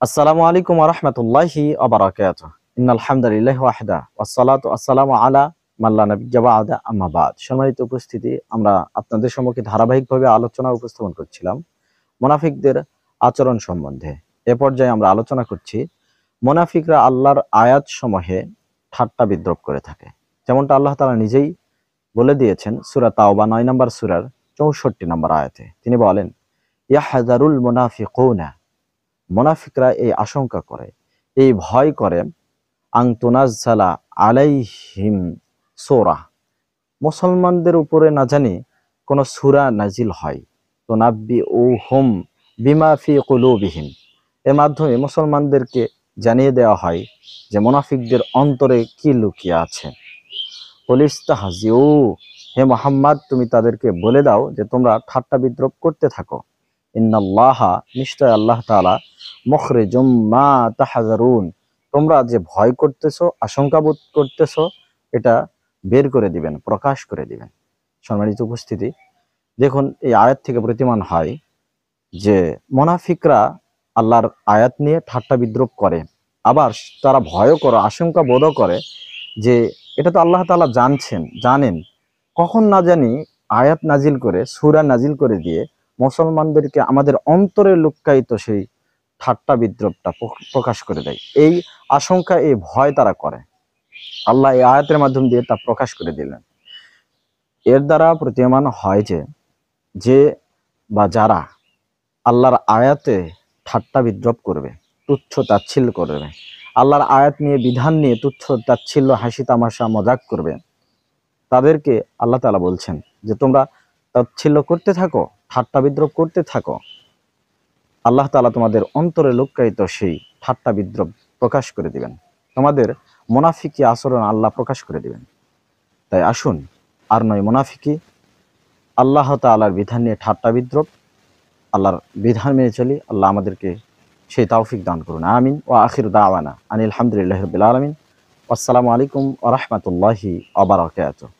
আসসালামু আলাইকুম ওয়া রাহমাতুল্লাহি ওয়া বারাকাতুহু। ইন্নাল হামদুলিল্লাহি ওয়াহদা ওয়াসসালাতু ওয়াসসালামু আলা মান লা নাবিয়্যা বা'দা আম্মা বা'দ। সম্মানিত উপস্থিতি, আমরা আপনাদের সম্মুখে ধারাবাহিকভাবে আলোচনা উপস্থাপন করছিলাম মুনাফিকদের আচরণ সম্বন্ধে। এ পর্যায়ে আমরা আলোচনা করছি মুনাফিকরা আল্লাহর আয়াতসমূহে ঠাট্টা বিদ্রূপ করে থাকে। যেমনটা আল্লাহ তাআলা নিজেই বলে দিয়েছেন সূরা তাওবা ৯ নম্বর সূরার ৬৪ নম্বর আয়াতে। তিনি বলেন, ইয়াহযারুল মুনাফিকুনা, মুনাফিকরা এই আশঙ্কা করে, এই ভয় করে, আং তুনাজ্জালা আলাইহিম সূরা, মুসলমানদের উপরে না জানি কোন সূরা নাজিল হয়, তুনাব্বিউহুম বিমা ফি কুলুবিহিম, এর মাধ্যমে মুসলমানদেরকে জানিয়ে দেওয়া হয় যে মুনাফিকদের অন্তরে কি লুকিয়ে আছে। কুলিস্তাহজিউ, হে মুহাম্মদ তুমি তাদেরকে বলে দাও যে তোমরা ঠাট্টা বিদ্রূপ করতে থাকো। ইন্নাল্লাহা, নিশ্চয় আল্লাহ তাআলা, মুখরিজুম মা তাহজারুন, তোমরা যে ভয় করতেছো, আশঙ্কা বোধ করতেছো, এটা বের করে দিবেন, প্রকাশ করে দিবেন। সম্মানিত উপস্থিতি, দেখুন এই আয়াত থেকে প্রতীয়মান হয় যে মুনাফিকরা আল্লাহর আয়াত নিয়ে ঠাট্টা বিদ্রূপ করে, আবার তারা ভয়ও করে, আশঙ্কা বোধও করে যে এটা তো আল্লাহ তাআলা জানেন, কখন না জানি আয়াত নাজিল করে, সূরা নাজিল করে দিয়ে মুসলমানদেরকে আমাদের অন্তরে লুক্কায়িত সেই ঠাট্টা বিদ্রূপটা প্রকাশ করে দেয়। এই আশঙ্কা, এই ভয় তারা করে। আল্লাহ এই আয়াতের মাধ্যম দিয়ে তা প্রকাশ করে দিলেন। এর দ্বারা প্রতীয়মান হয় যে বা যারা আল্লাহর আয়াতে ঠাট্টা বিদ্রূপ করবে, তুচ্ছ তাচ্ছিল্য করবে, আল্লাহর আয়াত নিয়ে, বিধান নিয়ে তুচ্ছ তাচ্ছিল্য, হাসি তামাশা, মজাক করবে, তাদেরকে আল্লাহ তাআলা বলছেন যে তোমরা তাচ্ছিল্য করতে থাকো, ঠাট্টা বিদ্রূপ করতে থাকো, আল্লাহ তাআলা তোমাদের অন্তরে লুক্কায়িত সেই ঠাট্টা বিদ্রূপ প্রকাশ করে দিবেন, তোমাদের মুনাফিকি আচরণ আল্লাহ প্রকাশ করে দিবেন। তাই আসুন, আর নয় মুনাফিকি, আল্লাহ তাআলার বিধান নিয়ে ঠাট্টা বিদ্রূপ, আল্লাহর বিধান মেনে চলি। আল্লাহ আমাদেরকে সেই তৌফিক দান করুন। আমিন। ওয়া আখিরু দাওয়ানা আনিল হামদুলিল্লাহি রাব্বিল আলামিন। আসসালামু আলাইকুম ওয়া রাহমাতুল্লাহি ওয়া বারাকাতুহু।